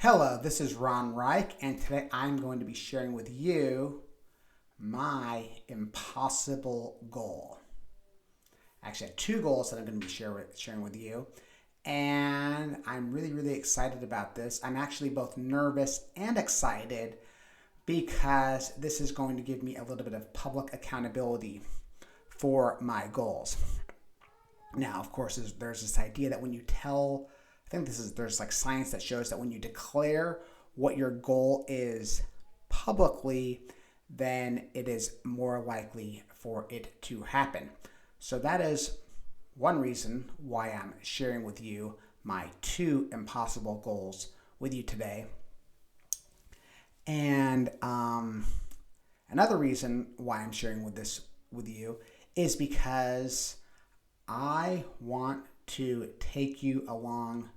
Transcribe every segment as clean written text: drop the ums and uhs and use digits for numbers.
Hello, this is Ron Reich, and today I'm going to be sharing with you my impossible goal. Actually, I have two goals that I'm going to be sharing with you, and I'm really excited about this. I'm actually both nervous and excited because this is going to give me a little bit of public accountability for my goals. Now, of course, there's this idea that when you tell there's like science that shows that when you declare what your goal is publicly, then it is more likely for it to happen. So that is one reason why I'm sharing with you my two impossible goals with you today. And another reason why I'm sharing this with you is because I want to take you along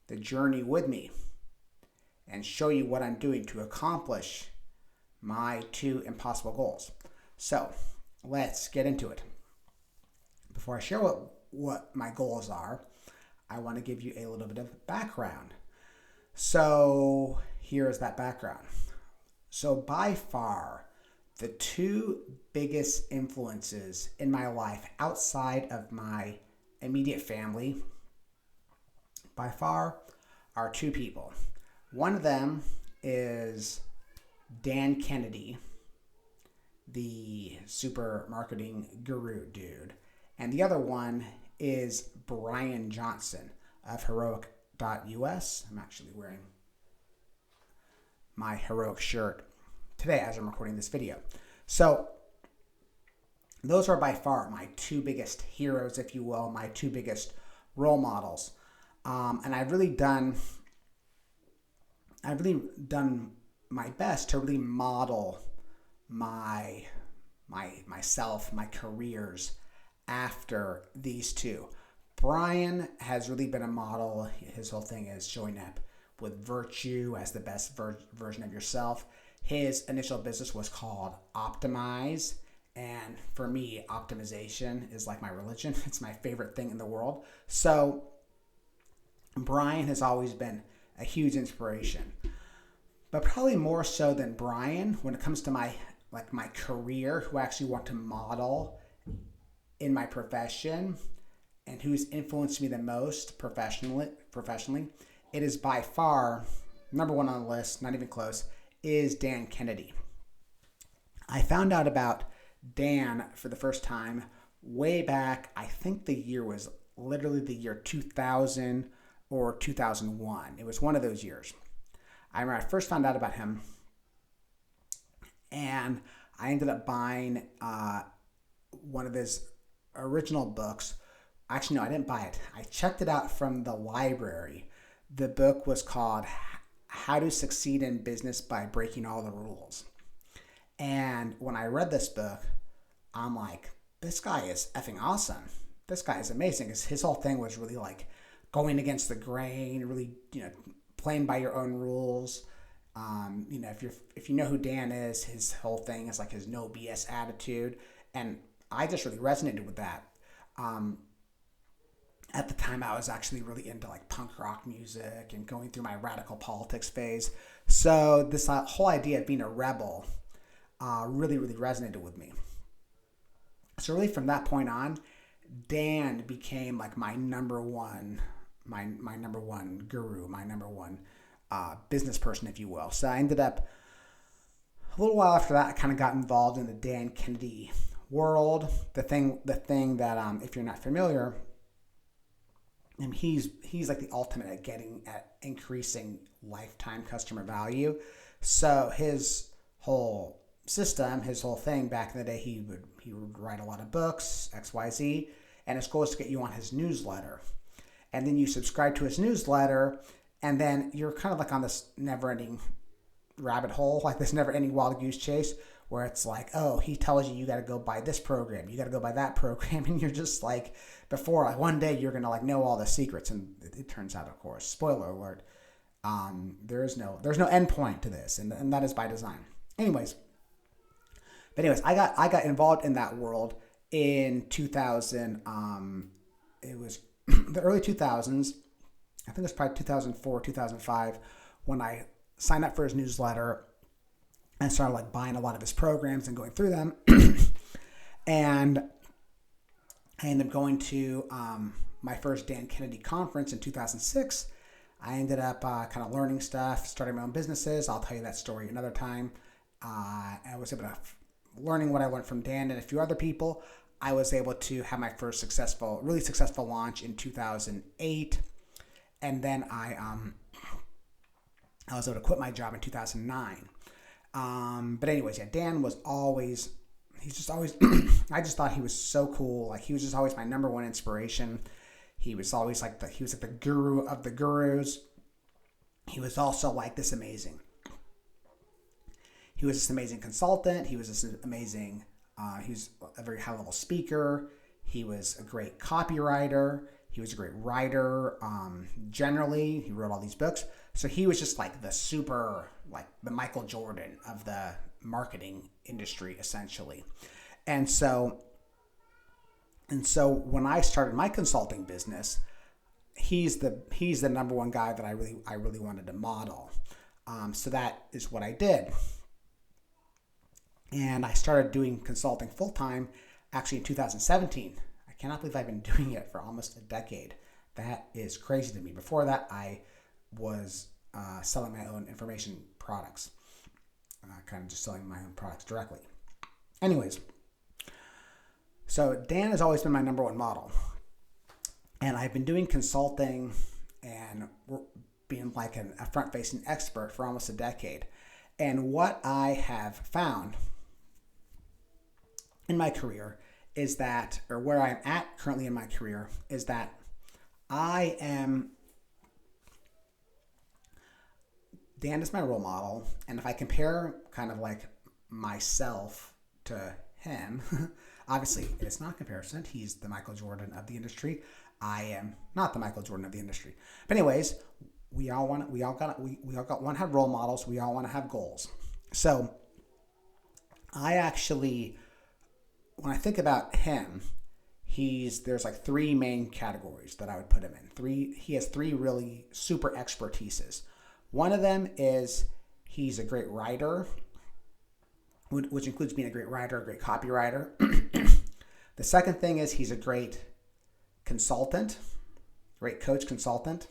the journey with me and show you what I'm doing to accomplish my two impossible goals. So let's get into it. Before I share what my goals are, I want to give you a little bit of background. So here is that background. So by far, the two biggest influences in my life outside of my immediate family by far are two people. One of them is Dan Kennedy, the super marketing guru dude. And the other one is Brian Johnson of heroic.us. I'm actually wearing my heroic shirt today as I'm recording this video. So those are by far my two biggest heroes, if you will, my two biggest role models. And I've really done my best to really model myself, my careers after these two. Brian has really been a model. His whole thing is showing up with virtue as the best version of yourself. His initial business was called Optimize. And for me, optimization is like my religion. It's my favorite thing in the world. So Brian has always been a huge inspiration. But probably more so than Brian, when it comes to my career, who I actually want to model in my profession and who's influenced me the most professionally, it is by far number one on the list, not even close, is Dan Kennedy. I found out about Dan for the first time way back. I think the year was literally the year 2000 or 2001. It was one of those years. I remember I first found out about him, and I ended up buying one of his original books. Actually, no, I didn't buy it. I checked it out from the library. The book was called How to Succeed in Business by Breaking All the Rules. And when I read this book, I'm like, this guy is effing awesome. This guy is amazing. His whole thing was really like going against the grain, really, playing by your own rules. If you know who Dan is, his whole thing is like his no BS attitude, and I just really resonated with that. At the time, I was actually really into like punk rock music and going through my radical politics phase. So this whole idea of being a rebel really resonated with me. So really from that point on, Dan became like my number one guru, my number one business person, if you will. So I ended up, a little while after that, I kind of got involved in the Dan Kennedy world. The thing that, if you're not familiar, he's like the ultimate at increasing lifetime customer value. So his whole system, his whole thing back in the day, he would write a lot of books, XYZ, and his goal is to get you on his newsletter. And then you subscribe to his newsletter, and then you're kind of like on this never-ending rabbit hole, like this never-ending wild goose chase, where it's like, oh, he tells you got to go buy this program, you got to go buy that program, and you're just like, before like one day you're gonna like know all the secrets, and it turns out, of course, spoiler alert, there's no end point to this, and that is by design. Anyways, I got involved in that world in 2000. It was the early 2000s. I think it was probably 2004, 2005, when I signed up for his newsletter and started like buying a lot of his programs and going through them. And I ended up going to my first Dan Kennedy conference in 2006. I ended up kind of learning stuff, starting my own businesses. I'll tell you that story another time. I was able to, learning what I learned from Dan and a few other people, I was able to have my first really successful launch in 2008. And then I was able to quit my job in 2009. But anyways, yeah, Dan was always, he's just always, I just thought he was so cool. Like, he was just always my number one inspiration. He was always like the guru of the gurus. He was also like this amazing. He was this amazing consultant. He was this amazing, he was a very high level speaker. He was a great copywriter. He was a great writer. Generally, he wrote all these books. So he was just like the Michael Jordan of the marketing industry, essentially. And so when I started my consulting business, he's the number one guy that I really wanted to model. So that is what I did. And I started doing consulting full time actually in 2017. I cannot believe I've been doing it for almost a decade. That is crazy to me. Before that, I was selling my own information products, kind of just selling my own products directly. Anyways, so Dan has always been my number one model. And I've been doing consulting and being like a front-facing expert for almost a decade. And what I have found in my career is that, or where I'm at currently in my career, is that Dan is my role model. And if I compare kind of like myself to him, obviously it's not a comparison. He's the Michael Jordan of the industry. I am not the Michael Jordan of the industry. But anyways, we all want to have role models. We all want to have goals. So I actually, when I think about him, there's like three main categories that I would put him in. He has three really super expertises. One of them is he's a great writer, which includes being a great writer, a great copywriter. The second thing is he's a great consultant, great coach consultant.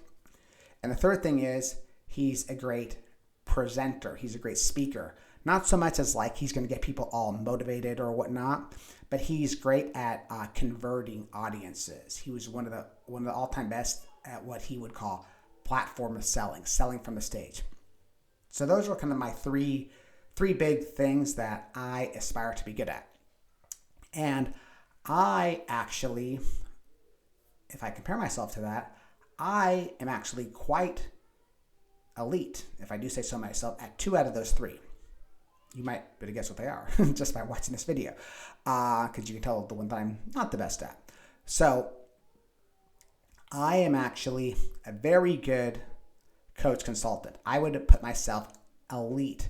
And the third thing is he's a great presenter. He's a great speaker. Not so much as like he's going to get people all motivated or whatnot, but he's great at converting audiences. He was one of the all-time best at what he would call platform of selling from the stage. So those are kind of my three big things that I aspire to be good at. And I actually, if I compare myself to that, I am actually quite elite, if I do say so myself, at 2 out of those 3. You might better guess what they are just by watching this video, because you can tell the one that I'm not the best at. So I am actually a very good coach consultant. I would put myself elite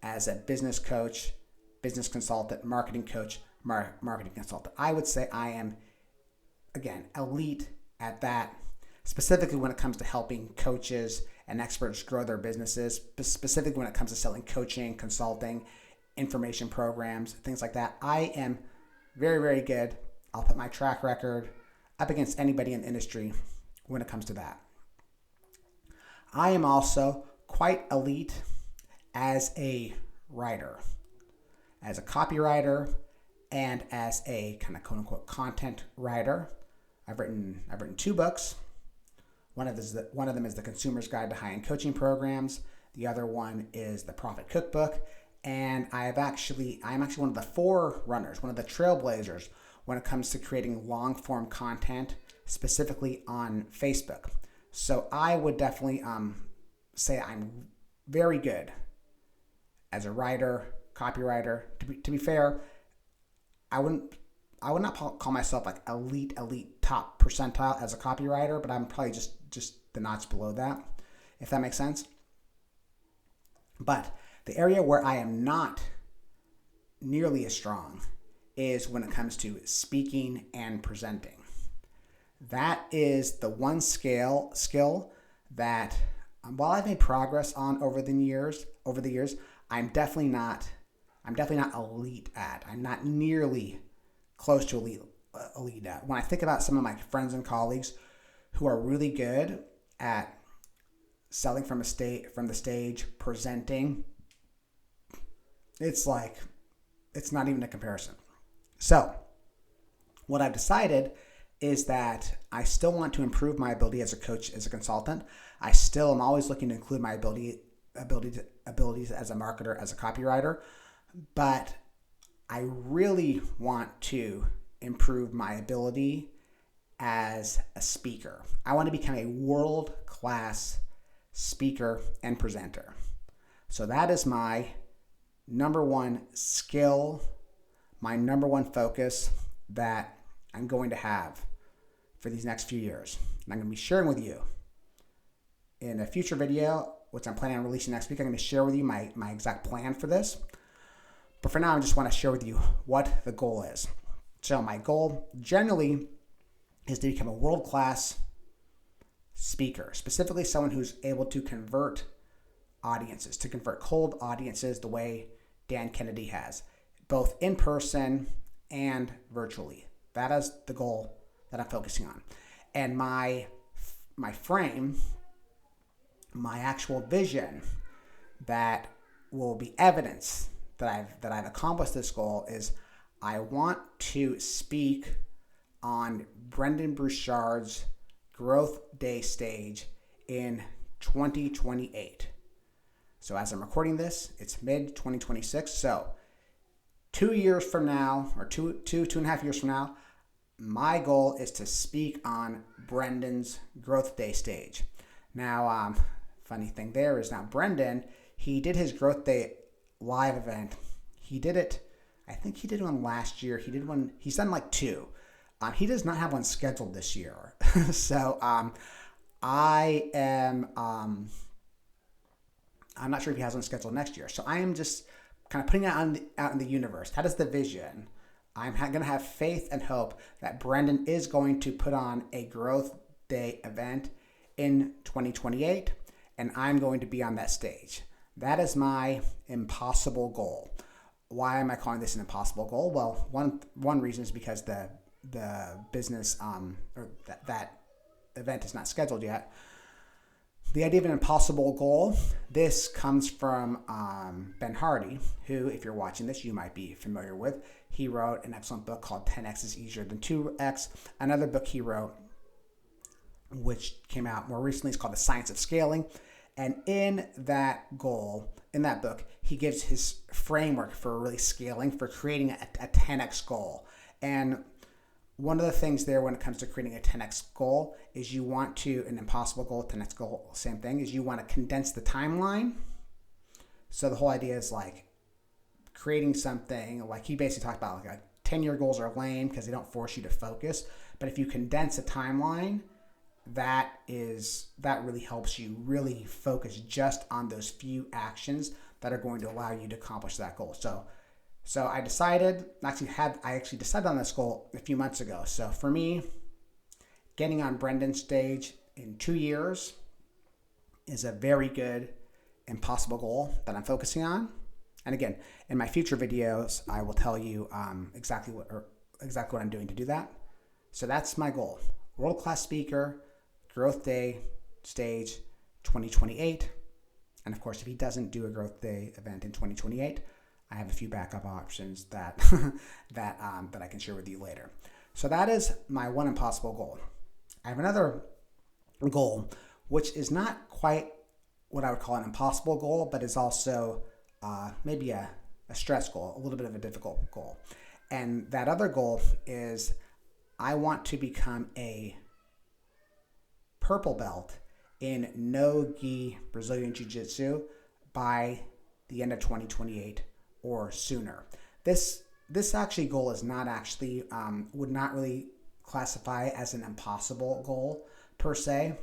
as a business coach, business consultant, marketing coach, marketing consultant. I would say I am, again, elite at that, specifically when it comes to helping coaches and experts grow their businesses, specifically when it comes to selling coaching, consulting, information programs, things like that. I am very, very good. I'll put my track record up against anybody in the industry when it comes to that. I am also quite elite as a writer, as a copywriter, and as a kind of quote-unquote content writer. I've written 2 books. One of them is The Consumer's Guide to High-End Coaching Programs. The other one is The Profit Cookbook. And I'm actually one of the forerunners, one of the trailblazers when it comes to creating long-form content, specifically on Facebook. So I would definitely say I'm very good as a writer, copywriter. To be fair, I would not call myself like elite top percentile as a copywriter, but I'm probably just the notch below that, if that makes sense. But the area where I am not nearly as strong is when it comes to speaking and presenting. That is the one skill that while I've made progress on over the years, I'm definitely not elite at. I'm not nearly close to elite at. When I think about some of my friends and colleagues who are really good at selling from the stage, presenting, it's not even a comparison. So, what I've decided is that I still want to improve my ability as a coach, as a consultant. I still am always looking to include my abilities as a marketer, as a copywriter, but I really want to improve my ability as a speaker. I want to become a world-class speaker and presenter. So that is my number one skill, my number one focus that I'm going to have for these next few years. And I'm going to be sharing with you in a future video, which I'm planning on releasing next week. I'm going to share with you my exact plan for this. But for now, I just want to share with you what the goal is. So my goal generally is to become a world-class speaker, specifically someone who's able to convert audiences, to convert cold audiences the way Dan Kennedy has, both in person and virtually. That is the goal that I'm focusing on. And my frame, my actual vision that will be evidence that I've accomplished this goal is I want to speak on Brendon Burchard's Growth Day stage in 2028. So as I'm recording this, it's mid-2026. So 2 years from now, or two and a half years from now, my goal is to speak on Brendon's Growth Day stage. Now, funny thing there is now Brendon, he did his Growth Day live event. He did it, I think he did one last year. He's done like two. He does not have one scheduled this year. So I'm not sure if he has one scheduled next year. So I am just kind of putting it out in the universe. That is the vision. I'm going to have faith and hope that Brendon is going to put on a Growth Day event in 2028, and I'm going to be on that stage. That is my impossible goal. Why am I calling this an impossible goal? Well, one reason is because the business or that event is not scheduled yet. The idea of an impossible goal, this comes from Ben Hardy, who, if you're watching this, you might be familiar with. He wrote an excellent book called 10X is Easier Than 2X. Another book he wrote, which came out more recently, is called The Science of Scaling. And in that book, he gives his framework for really scaling, for creating a 10X goal. And one of the things there when it comes to creating a 10X goal is you want to, an impossible goal, 10X goal, same thing, is you want to condense the timeline. So the whole idea is like creating something, like he basically talked about like 10-year goals are lame because they don't force you to focus. But if you condense a timeline, that really helps you really focus just on those few actions that are going to allow you to accomplish that goal. So I decided, I actually decided on this goal a few months ago. So for me, getting on Brendon's stage in 2 years is a very good, impossible goal that I'm focusing on. And again, in my future videos, I will tell you exactly what I'm doing to do that. So that's my goal. World-class speaker, Growth Day stage 2028. And of course, if he doesn't do a Growth Day event in 2028, I have a few backup options that that I can share with you later. So that is my one impossible goal. I have another goal, which is not quite what I would call an impossible goal, but is also maybe a stress goal, a little bit of a difficult goal. And that other goal is I want to become a purple belt in no-gi Brazilian Jiu-Jitsu by the end of 2028 or sooner. This actually goal is not actually, would not really classify as an impossible goal per se,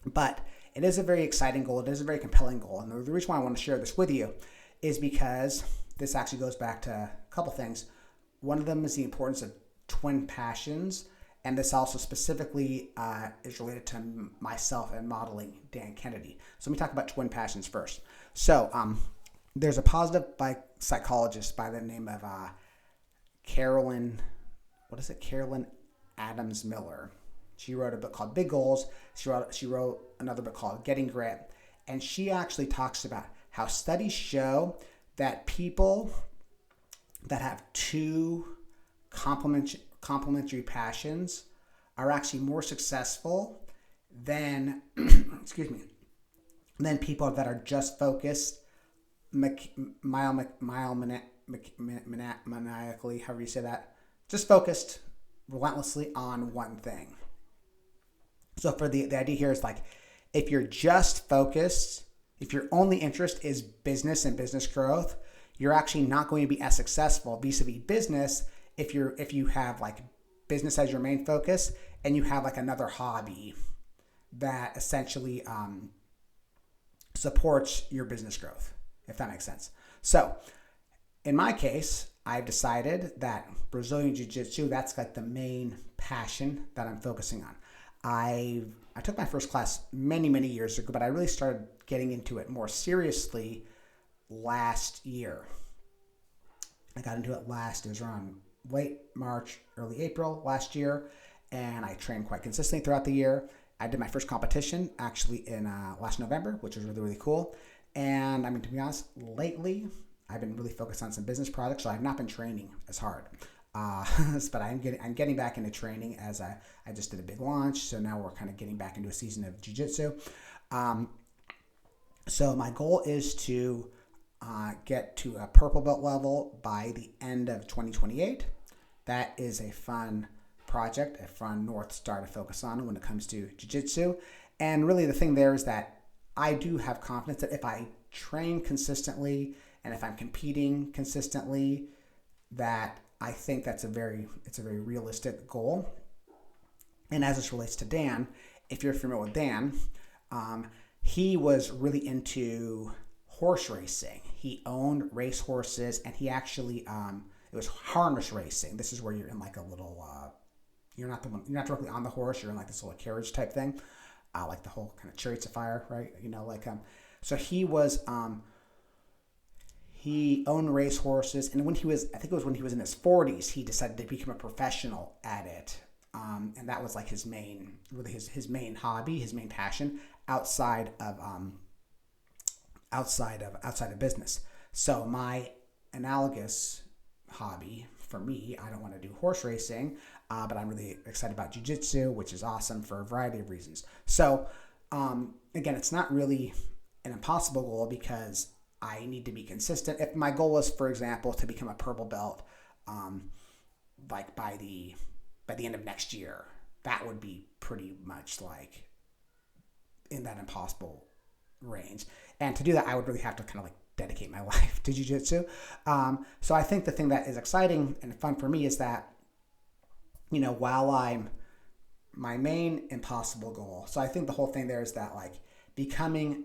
but it is a very exciting goal. It is a very compelling goal. And the reason why I want to share this with you is because this actually goes back to a couple things. One of them is the importance of twin passions And this also specifically is related to myself and modeling Dan Kennedy. So let me talk about twin passions first. So there's a positive psychologist by the name of Carolyn Adams Miller. She wrote a book called Big Goals. She wrote another book called Getting Grit. And she actually talks about how studies show that people that have two complementary passions are actually more successful than than people that are just focused maniacally, however you say that, just focused relentlessly on one thing. So for the idea here is like, if you're just focused, if your only interest is business and business growth, you're actually not going to be as successful vis-a-vis business if you have like business as your main focus and you have like another hobby that essentially supports your business growth, if that makes sense. So in my case, I've decided that Brazilian Jiu-Jitsu, that's like the main passion that I'm focusing on. I took my first class many, many years ago, but I really started getting into it more seriously last year. I got into it it was around late March, early April last year, and I trained quite consistently throughout the year. I did my first competition actually in last November, which was really, really cool. And I mean, to be honest, lately I've been really focused on some business projects, so I've not been training as hard. But I'm getting back into training as I just did a big launch, so now we're kind of getting back into a season of jiu-jitsu. So my goal is to get to a purple belt level by the end of 2028. That is a fun project, a fun North Star to focus on when it comes to jiu-jitsu. And really the thing there is that I do have confidence that if I train consistently and if I'm competing consistently, that I think it's a very realistic goal. And as this relates to Dan, if you're familiar with Dan, he was really into horse racing. He owned race horses, and he actually it was harness racing. This is where you're in like a little you're not directly on the horse. You're in like this little carriage type thing, like the whole kind of Chariots of Fire, right? So he was he owned race horses, and I think it was when he was in his 40s, he decided to become a professional at it, and that was like his main hobby, his main passion outside of business. So my analogous hobby for me, I don't want to do horse racing, but I'm really excited about jiu-jitsu, which is awesome for a variety of reasons. So again, it's not really an impossible goal because I need to be consistent. If my goal was, for example, to become a purple belt, like by the end of next year, that would be pretty much like in that impossible range. And to do that, I would really have to kind of like dedicate my life to jiu-jitsu. So I think the thing that is exciting and fun for me is that, while my main impossible goal, so I think the whole thing there is that like becoming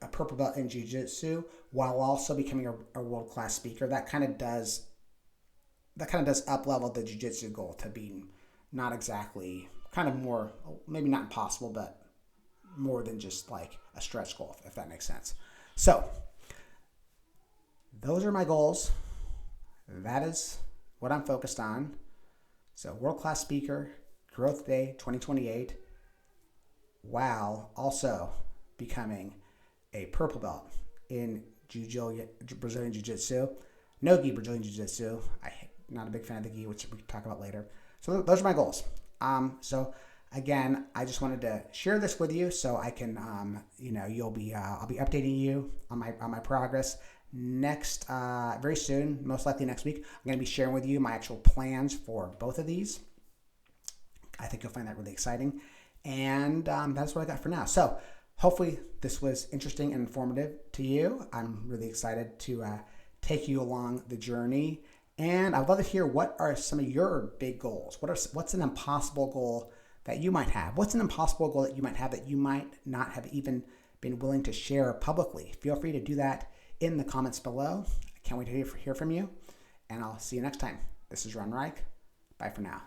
a purple belt in jiu-jitsu while also becoming a world-class speaker, that kind of does up level the jiu-jitsu goal to being not exactly kind of more, maybe not impossible, but more than just like a stretch goal, if that makes sense. So those are my goals. That is what I'm focused on. So world-class speaker, growth day 2028, while also becoming a purple belt in Brazilian Jiu-Jitsu. No gi Brazilian Jiu-Jitsu. I'm not a big fan of the gi, which we can talk about later. So those are my goals. So again, I just wanted to share this with you so I can, I'll be updating you on my progress next, very soon, most likely next week. I'm going to be sharing with you my actual plans for both of these. I think you'll find that really exciting. And that's what I got for now. So hopefully this was interesting and informative to you. I'm really excited to take you along the journey. And I'd love to hear, what are some of your big goals? What's an impossible goal that you might have? What's an impossible goal that you might have that you might not have even been willing to share publicly? Feel free to do that in the comments below. I can't wait to hear from you. And I'll see you next time. This is Reich. Bye for now.